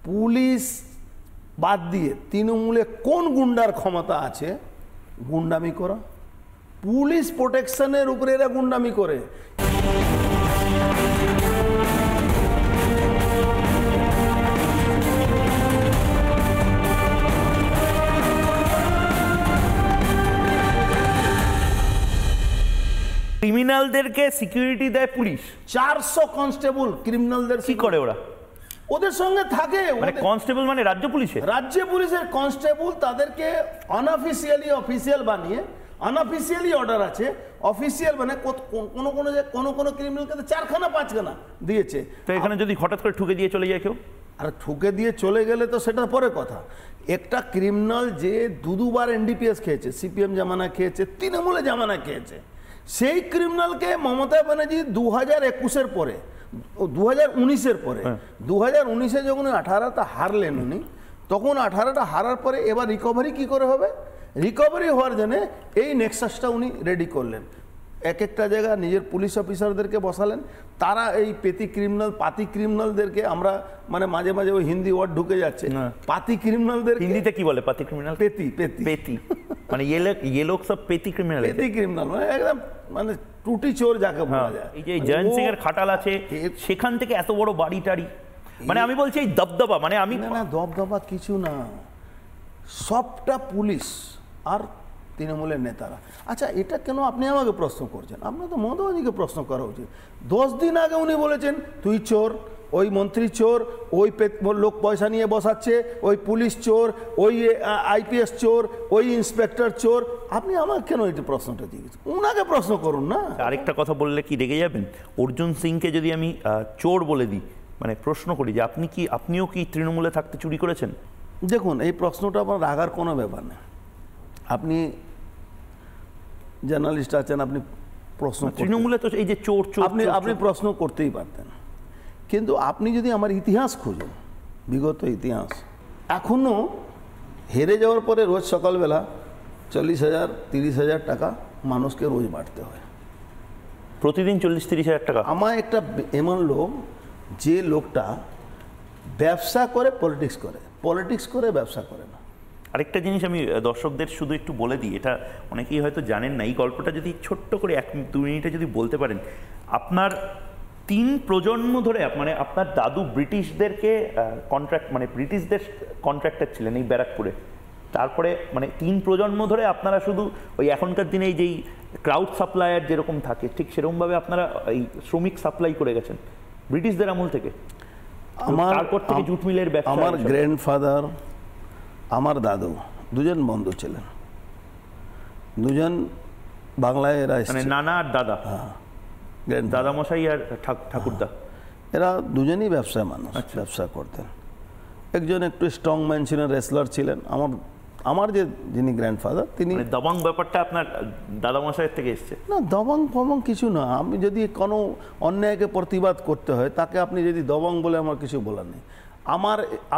Police বাদ দিয়ে তৃণমূলে কোন গুন্ডার ক্ষমতা আছে গুন্ডামি করা? পুলিশ প্রোটেকশনের উপরে এরা গুন্ডামি করে। ক্রিমিনালদেরকে সিকিউরিটি দেয় পুলিশ, 400 কনস্টেবল ক্রিমিনালদের কি করে ওরা? ওদের সঙ্গে থাকে। মানে কনস্টেবল মানে রাজ্য পুলিশের কনস্টেবল তাদেরকে অনঅফিসিয়ালি অফিসিয়াল বানিয়ে, অনঅফিসিয়ালি অর্ডার আছে, অফিসিয়াল মানে কোনো ক্রিমিনালকে 4খানা 5খানা দিয়েছে। তো এখানে যদি হঠাৎ করে ঠুকে দিয়ে চলে যায় কেউ, আর ঠুকে দিয়ে চলে গেলে তো সেটা পরে কথা। একটা ক্রিমিনাল যে দুবার এনডিপিএস খেয়েছে, সিপিএম জামানা খেয়েছে, তৃণমূলে জামানা খেয়েছে, সেই ক্রিমিনালকে মমতা ব্যানার্জি 2021-এর পরে, 2019-এর পরে, 2019-এ যখন 18টা হারলেন উনি, তখন 18টা হারার পরে এবার রিকভারি কি করে হবে? রিকভারি হওয়ার জন্য এই নেক্সাসটা উনি রেডি করলেন। একটা জায়গা নিজের পুলিশ অফিসারদেরকে বসালেন, তারা এই পাতি ক্রিমিনালদেরকে, আমরা মানে মাঝে মাঝে ওই হিন্দি ওয়ার্ড ঢুকে যাচ্ছে, পাতি ক্রিমিনালদের হিন্দিতে কি বলে? পাতি ক্রিমিনাল, পেতি মানে ये लोग सब পেতি ক্রিমিনাল, মানে একদম মানে টুটি চোর যাকে বলা যায়। এই যে জয়ন্ত সিং এর খাটাল আছে, সেখান থেকে এত বড় বাড়ি টাড়ি, মানে আমি বলছি এই দবদবা, মানে আমি না দবদবা কিছু না, সবটা পুলিশ আর তৃণমূলের নেতারা। আচ্ছা, এটা কেন আপনি আমাকে প্রশ্ন করছেন? আপনার তো মমতা ব্যানার্জিকে প্রশ্ন করা উচিত। 10 দিন আগে উনি বলেছেন তুই চোর, ওই মন্ত্রী চোর, ওই লোক পয়সা নিয়ে বসাচ্ছে, ওই পুলিশ চোর, ওই আইপিএস চোর, ওই ইন্সপেক্টর চোর। আপনি আমাকে কেন এই প্রশ্নটা দিয়েছেন? ওনাকে প্রশ্ন করুন না। আরেকটা কথা বললে কি রেগে যাবেন? অর্জুন সিংকে যদি আমি চোর বলে দিই, মানে প্রশ্ন করি যে আপনিও কি তৃণমূলে থাকতে চুরি করেছেন? দেখুন, এই প্রশ্নটা আমার রাগার কোনো ব্যাপার নেই। আপনি জার্নালিস্ট আছেন, আপনি প্রশ্ন, তৃণমূলে তো এই যে চোর চোর আপনি প্রশ্ন করতেই পারতেন, কিন্তু আপনি যদি আমার ইতিহাস খুঁজেন, বিগত ইতিহাস, এখনও হেরে যাওয়ার পরে রোজ সকালবেলা 40,000 30,000 টাকা মানুষকে রোজ বাড়তে হয়, প্রতিদিন 40-30 হাজার টাকা। আমার একটা এমন লোক, যে লোকটা ব্যবসা করে পলিটিক্স করে ব্যবসা করে না। আরেকটা জিনিস আমি দর্শকদের শুধু একটু বলে দিই, এটা অনেকেই হয়তো জানেন না, এই গল্পটা যদি ছোট্ট করে 1-2 মিনিটে যদি বলতে পারেন। আপনার 3 প্রজন্ম ধরে, মানে আপনার দাদু ব্রিটিশদেরকে মানে ব্রিটিশদের কন্ট্রাক্টর ছিলেন এই ব্যারাকপুরে। তারপরে মানে 3 প্রজন্ম ধরে আপনারা শুধু ওই এখনকার দিনে এই যেই ক্রাউড সাপ্লায়ার যেরকম থাকে, ঠিক সেরকমভাবে আপনারা এই শ্রমিক সাপ্লাই করে গেছেন ব্রিটিশদের আমল থেকে। তারপর থেকে জুট মিলের ব্যবসা। আমার গ্র্যান্ডফাদার, আমার দাদু দুজন বন্ধু ছিলেন, দুজন বাংলায় এরা, মানে নানা আর দাদা, দাদা মশাই আর ঠাকুরদা, এরা দুজনই ব্যবসায় মানুষ, ব্যবসা করতেন। একজন একটু স্ট্রং ম্যান ছিলেন, রেসলার ছিলেন। আমার যিনি গ্র্যান্ডফাদার, তিনি দবং ব্যাপারটা আপনার দাদা মশাইয়ের থেকে এসছে না? দবং ফবং কিছু না। আমি যদি কোনো অন্যায়কে প্রতিবাদ করতে হয়, তাকে আপনি যদি দবং বলে, আমার কিছু বলার নেই।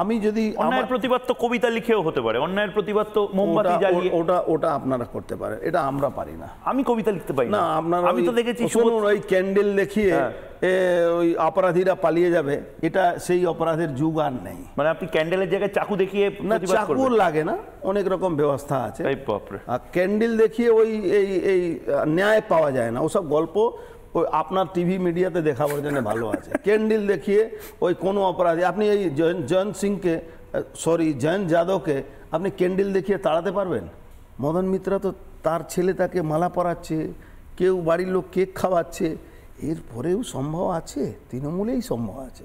আমি যদি অন্যায়ের প্রতিবাদ তো কবিতা লিখেও হতে পারে, অন্যায়ের প্রতিবাদ তো মোমবাতি জ্বালিয়ে, ওটা আপনারা করতে পারেন, এটা আমরা পারি না। আমি কবিতা লিখতে পারি না। আপনারা, আমি তো দেখেছি শুনুন, ওই ক্যান্ডেল দেখিয়ে ওই অপরাধীরা পালিয়ে যাবে, এটা সেই অপরাধের যুগ আর নেই। মানে আপনি ক্যান্ডেলের জায়গায় চাকু দেখিয়ে, না চাকু লাগে না, অনেক রকম ব্যবস্থা আছে। আর ক্যান্ডেল দেখিয়ে ওই এই ন্যায় পাওয়া যায় না, ওসব গল্প ওই আপনার টিভি মিডিয়াতে দেখাবার জন্য ভালো আছে। ক্যান্ডেল দেখিয়ে ওই কোনো অপরাধী, আপনি এই জয়ন্ত যাদবকে আপনি ক্যান্ডেল দেখিয়ে তাড়াতে পারবেন? মদন মিত্রা তো তার ছেলে তাকে মালা পরাচ্ছে, কেউ বাড়ির লোক কেক খাওয়াচ্ছে, এরপরেও সম্ভব আছে, তৃণমূলেই সম্ভব আছে।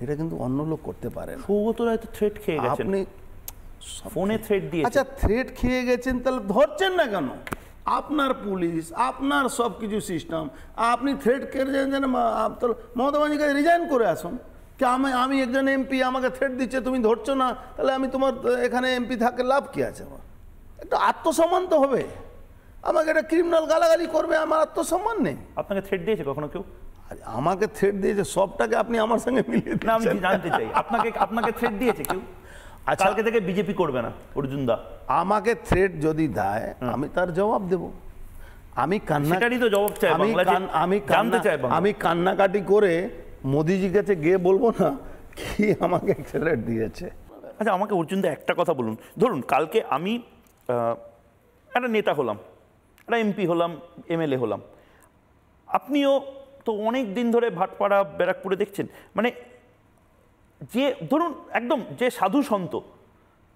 এটা কিন্তু অন্য লোক করতে পারে না। সৌগত রায় তো থ্রেট খেয়ে গেছেন, আপনি ফোনে থ্রেট দিয়ে। আচ্ছা, থ্রেট খেয়ে গেছেন, তাহলে ধরছেন না কেন? আপনার পুলিশ, আপনার সব কিছু সিস্টেম, আপনি থ্রেট খেয়েছেন, মমতা ব্যানার্জিকে রিজাইন করে আসুন। কি আমি একজন এমপি, আমাকে থ্রেট দিচ্ছে, তুমি ধরছো না, তাহলে আমি তোমার এখানে এমপি থাকে লাভ কি আছে? আমার একটা আত্মসম্মান তো হবে। আমাকে একটা ক্রিমিনাল গালাগালি করবে, আমার আত্মসম্মান নেই। আপনাকে থ্রেট দিয়েছে কখনো কেউ? আমাকে থ্রেট দিয়েছে, সবটাকে আপনি আমার সঙ্গে মিলিয়ে দিন। আমি জানতে চাই, আপনাকে থ্রেট দিয়েছে কেউ? কালকে থেকে বিজেপি করবে না অর্জুন দা। আমাকে থ্রেট যদি দেয়, আমি তার জবাব দেব। আমি কান্নাকাটি করে মোদিজির কাছে গিয়ে বলবো না কি আমাকে অ্যাক্সেলারেট দিয়েছে। আচ্ছা, আমাকে অর্জুনদা একটা কথা বলুন, ধরুন কালকে আমি একটা নেতা হলাম, একটা এমপি হলাম, এমএলএ হলাম, আপনিও তো অনেক দিন ধরে ভাটপাড়া ব্যারাকপুরে দেখছেন, মানে যে ধরুন একদম যে সাধু সন্ত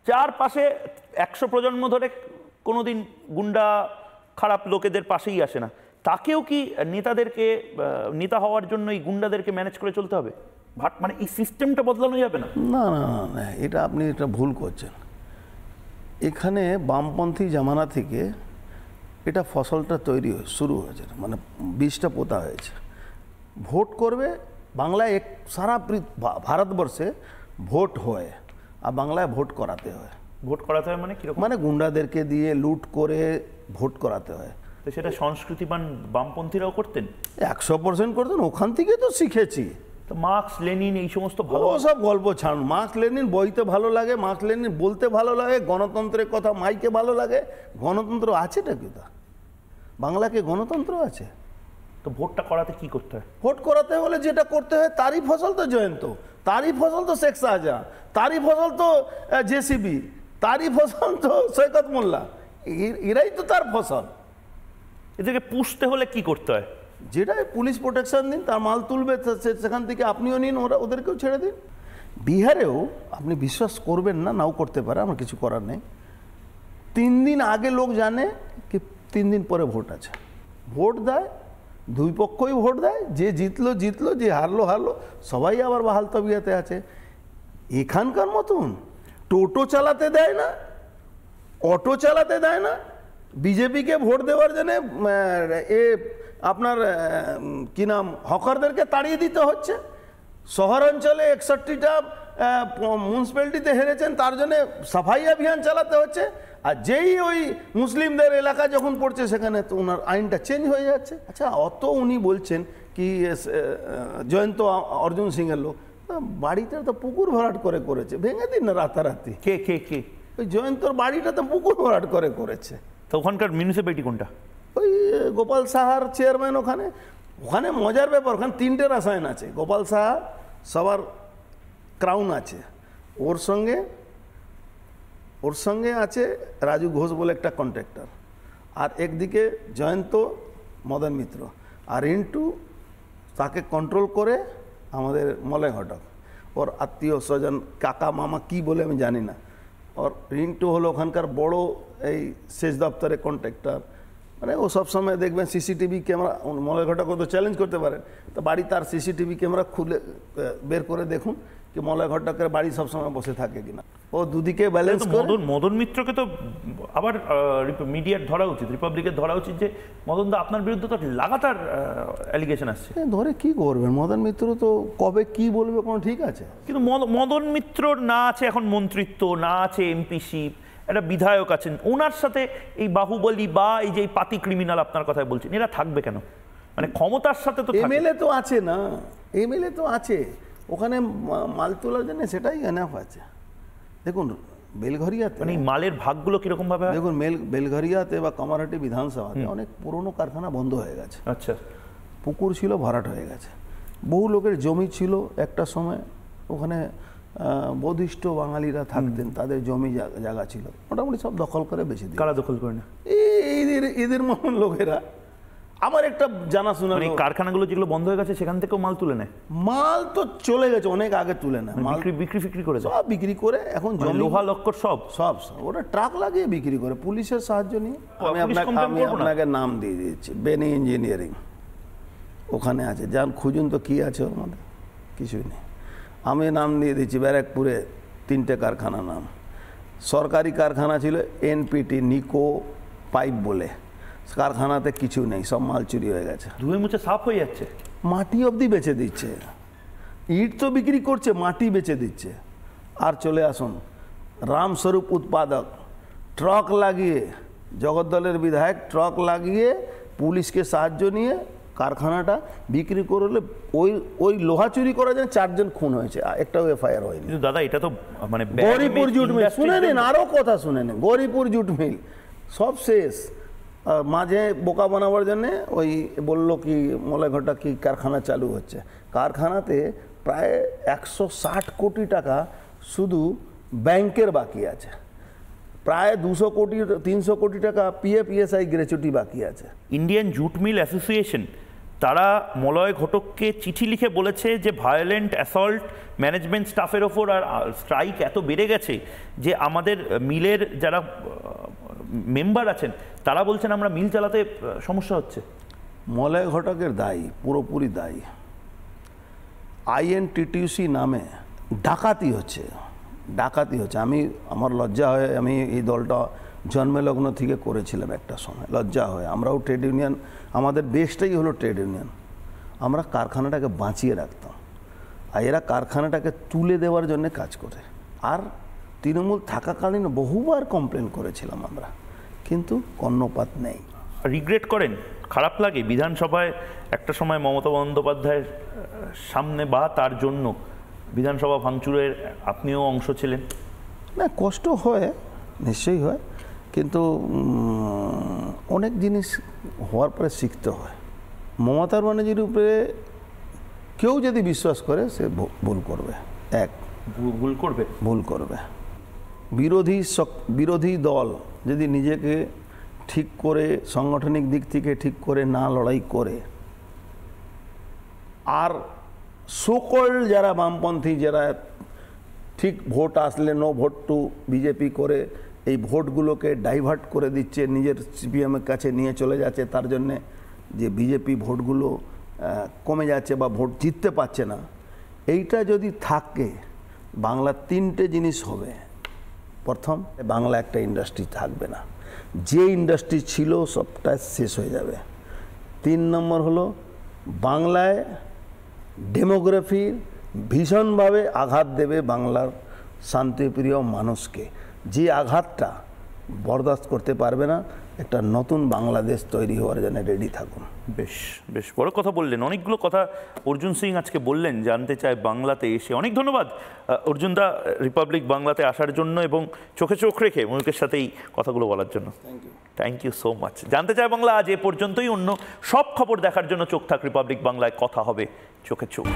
যার পাশে 100 প্রজন্ম ধরে কোনোদিন গুন্ডা খারাপ লোকেদের পাশেই আসে না, তাকেও কি নেতাদেরকে নেতা হওয়ার জন্য এই গুন্ডাদেরকে ম্যানেজ করে চলতে হবে? মানে এই সিস্টেমটা বদলানো যাবে না? না না না না, এটা আপনি এটা ভুল করছেন। এখানে বামপন্থী জামানা থেকে এটা ফসলটা তৈরি শুরু হয়েছে, মানে বীজটা পোতা হয়েছে। ভোট করবে বাংলায়, সারা ভারতবর্ষে ভোট হয়, আর বাংলায় ভোট করাতে হয়। ভোট করাতে হয় মানে কিরকম? মানে গুন্ডাদেরকে দিয়ে লুট করে ভোট করাতে হয়। তো সেটা সংস্কৃতিবান বামপন্থীরাও করতেন? 100% করতেন, ওখান থেকে তো শিখেছি। তো মার্কস লেনিন এই সমস্ত ভালো সব গল্প ছাড়ুন। মার্কস লেনিন বইতে ভালো লাগে, মার্কস লেনিন বলতে ভালো লাগে, গণতন্ত্রের কথা মাইকে ভালো লাগে। গণতন্ত্র আছেটা কি? তা বাংলাকে গণতন্ত্র আছে? তো ভোটটা করাতে কি করতে হয়? ভোট করাতে হলে যেটা করতে হয়, তারই ফসল তো জয়ন্ত, তারই ফসল তো শেখ শাহজাহান, তারই ফসল তো জেসিবি, তারই ফসল তো সৈকত মোল্লা, এরাই তো তার ফসল। এদেরকে পুষতে হলে কি করতে হয়? যেটা পুলিশ প্রোটেকশন দিন, তার মাল তুলবে, সেখান থেকে আপনিও নিন, ওদেরকেও ছেড়ে দিন। বিহারেও আপনি বিশ্বাস করবেন না, নাও করতে পারে, আমার কিছু করার নেই, 3 দিন আগে লোক জানে কি 3 দিন পরে ভোট আছে। ভোট দেয়, দুই পক্ষই ভোট দেয়, যে জিতলো জিতলো, যে হারলো হারলো, সবাই আবার বাহাল তবিয়াতে আছে। এখানকার মতন টোটো চালাতে দেয় না, অটো চালাতে দেয় না, বিজেপিকে ভোট দেওয়ার জন্য আপনার কি নাম হকারদেরকে তাড়িয়ে দিতে হচ্ছে। শহরাঞ্চলে 61টা মিউনিসিপ্যালিটিতে হেরেছেন, তার জন্য সাফাই অভিযান চালাতে হচ্ছে। আর যেই ওই মুসলিমদের এলাকা যখন পড়ছে, সেখানে তো ওনার আইনটা চেঞ্জ হয়ে যাচ্ছে। আচ্ছা, অত উনি বলছেন কি জয়ন্ত অর্জুন সিংয়ের লোক, বাড়িতে তো পুকুর ভরাট করে করেছে, ভেঙে দিন না রাতারাতি। কে কে কে? ওই জয়ন্তর বাড়িটা তো পুকুর ভরাট করে করেছে। তো ওখানকার মিউনিসিপ্যালিটি কোনটা? ওই গোপাল সাহার চেয়ারম্যান। ওখানে ওখানে মজার ব্যাপার, ওখানে 3টে রাসায়ন আছে। গোপাল সাহা সবার ক্রাউন আছে, ওর সঙ্গে আছে রাজু ঘোষ বলে একটা কন্ট্রাক্টর, আর একদিকে জয়ন্ত মদন মিত্র, আর রিন্টু তাকে কন্ট্রোল করে আমাদের মলয় ঘটক, ওর আত্মীয় স্বজন কাকা মামা কি বলে আমি জানি না। ওর রিন্টু হলো ওখানকার বড় এই সেচ দপ্তরের কন্ট্রাক্টর। মানে ও সবসময় দেখবেন সিসিটিভি ক্যামেরা, মলয় ঘটক তো চ্যালেঞ্জ করতে পারেন, তো বাড়ি তার সিসিটিভি ক্যামেরা খুলে বের করে দেখুন কি মলয় ঘটকের বাড়ি সবসময় বসে থাকে কিনা। ও দুদিকে ব্যালেন্স করে। মদন মিত্রকে তো আবার মিডিয়ার ধরা উচিত, রিপাবলিকের ধরা উচিত, যে মদন দা আপনার বিরুদ্ধে তো লাগাতার অ্যালিগেশন আসছে। ধরে কি করবেন? মদন মিত্র তো কবে কি বলবে কোনো ঠিক আছে? কিন্তু মদন মিত্রর না আছে এখন মন্ত্রিত্ব, না আছে এমপিশিপ, একটা বিধায়ক আছেন, ওনার সাথে এই বাহুবলী বা এই যে পাতি ক্রিমিনাল আপনার কথায় বলছেন, এরা থাকবে কেন? মানে ক্ষমতার সাথে তো এমএলএ তো আছে না, এমএলএ তো আছে ওখানে মাল তোলার জন্য, সেটাই এনাফ আছে। দেখুন বেলঘরিয়াতে, মানে মালের ভাগগুলো কিরকম ভাবে? দেখুন বেলঘরিয়াতে বা কামারহাটি বিধানসভাতে অনেক পুরনো কারখানা বন্ধ হয়ে গেছে। আচ্ছা, পুকুর ছিল ভরাট হয়ে গেছে, বহু লোকের জমি ছিল একটা সময়, ওখানে বৌদ্ধিষ্ট বাঙালিরা থাকতেন, তাদের জমি জায়গা ছিল, মোটামুটি সব দখল করে বেশি দিয়ে। কারা দখল করে না? এদের মতন লোকেরা। আমার একটা জানাশোনা, কারখানাগুলো যেগুলো বন্ধ হয়ে গেছে সেখান থেকেও মাল তুলে নেয়। মাল তো চলে গেছে, অনেক আগে তুলে নেয় মাল, বিক্রি করে সব বিক্রি করে, এখন লোহা লক্কর সব ওরা ট্রাক লাগিয়ে বিক্রি করে পুলিশের সাহায্য নিয়ে। আমি আপনাকে নাম দিয়ে দিচ্ছি, বেনি ইঞ্জিনিয়ারিং ওখানে আছে, যান খুঁজুন তো কি আছে ওর মধ্যে, কিছুই নেই। আমি নাম দিয়ে দিচ্ছি, ব্যারাকপুরে 3টে কারখানা নাম, সরকারি কারখানা ছিল এনপিটি নিকো পাইপ বলে, কারখানাতে কিছু নেই, সব মাল চুরি হয়ে গেছে, ধুয়ে মুছে সাফ হয়ে যাচ্ছে, মাটি অবধি বেচে দিচ্ছে। ইট তো বিক্রি করছে, মাটি বেচে দিচ্ছে। আর চলে আসুন রামস্বরূপ উৎপাদক, ট্রাক লাগিয়ে, জগদ্দলের বিধায়ক ট্রাক লাগিয়ে পুলিশকে সাহায্য নিয়ে কারখানাটা বিক্রি করলে ওই লোহা চুরি করা যায়, 4 জন খুন হয়েছে, একটাও এফআইআর হয়নি। কিন্তু দাদা এটা তো মানে গৌরীপুর জুট মিল, শুনে নিন আরও কথা শুনে নিন, গৌরীপুর জুট মিল সব শেষ। মাঝে বোকা বানাবার জন্যে ওই বললো কি মলয় ঘটক কি কারখানা চালু হচ্ছে, কারখানাতে প্রায় 160 কোটি টাকা শুধু ব্যাংকের বাকি আছে, প্রায় 200 কোটি 300 কোটি টাকা পিএফ ইএসআই গ্র্যাচুইটি বাকি আছে। ইন্ডিয়ান জুট মিল অ্যাসোসিয়েশন তারা মলয় ঘটককে চিঠি লিখে বলেছে যে ভায়োলেন্ট অ্যাসল্ট ম্যানেজমেন্ট স্টাফের ওপর আর স্ট্রাইক এত বেড়ে গেছে যে আমাদের মিলের যারা মেম্বার আছেন তারা বলছেন আমরা মিল চালাতে সমস্যা হচ্ছে। মলয় ঘটকের দায়ী, পুরোপুরি দায়ী। আইএনটিটিউসি নামে ডাকাতি হচ্ছে। আমার লজ্জা হয়, আমি এই দলটা জন্মলগ্ন থেকে করেছিলাম একটা সময়, লজ্জা হয়। আমরাও ট্রেড ইউনিয়ন, আমাদের দেশটাই হলো ট্রেড ইউনিয়ন, আমরা কারখানাটাকে বাঁচিয়ে রাখতাম, আর এরা কারখানাটাকে তুলে দেওয়ার জন্য কাজ করে। আর তৃণমূল থাকাকালীন বহুবার কমপ্লেন করেছিলাম আমরা, কিন্তু কর্ণপাত নেই। রিগ্রেট করেন, খারাপ লাগে বিধানসভায় একটা সময় মমতা বন্দ্যোপাধ্যায়ের সামনে বা তার জন্য বিধানসভা ভাঙচুরের আপনিও অংশ ছিলেন? না, কষ্ট হয়, নিশ্চয়ই হয়, কিন্তু অনেক জিনিস হওয়ার পরে শিখতে হয়। মমতা ব্যানার্জির উপরে কেউ যদি বিশ্বাস করে সে ভুল করবে, ভুল করবে। বিরোধী দল যদি নিজেকে ঠিক করে সাংগঠনিক দিক থেকে ঠিক করে না লড়াই করে, আর সকল যারা বামপন্থী যারা ঠিক ভোট আসলে নো ভোট টু বিজেপি করে এই ভোটগুলোকে ডাইভার্ট করে দিচ্ছে, নিজের সিপিএমের কাছে নিয়ে চলে যাচ্ছে, তার জন্যে যে বিজেপি ভোটগুলো কমে যাচ্ছে বা ভোট জিততে পারছে না, এইটা যদি থাকে বাংলার 3টে জিনিস হবে। প্রথম, বাংলা একটা ইন্ডাস্ট্রি থাকবে না, যে ইন্ডাস্ট্রি ছিল সবটা শেষ হয়ে যাবে। 3 নম্বর হলো বাংলায় ডেমোগ্রাফি ভীষণভাবে আঘাত দেবে বাংলার শান্তিপ্রিয় মানুষকে, যে আঘাতটা বরদাস্ত করতে পারবে না। একটা নতুন বাংলাদেশ তৈরি হওয়ার জন্য রেডি থাকুন। বেশ বড় কথা বললেন, অনেকগুলো কথা অর্জুন সিং আজকে বললেন। জানতে চাই বাংলাতে এসে, অনেক ধন্যবাদ অর্জুনদা রিপাবলিক বাংলাতে আসার জন্য এবং চোখে চোখ রেখে ময়ূকের সাথে এই কথাগুলো বলার জন্য। Thank you so much. জানতে চাই বাংলা আজ এ পর্যন্তই। অন্য সব খবর দেখার জন্য চোখ থাক রিপাবলিক বাংলায়। কথা হবে চোখে চোখ।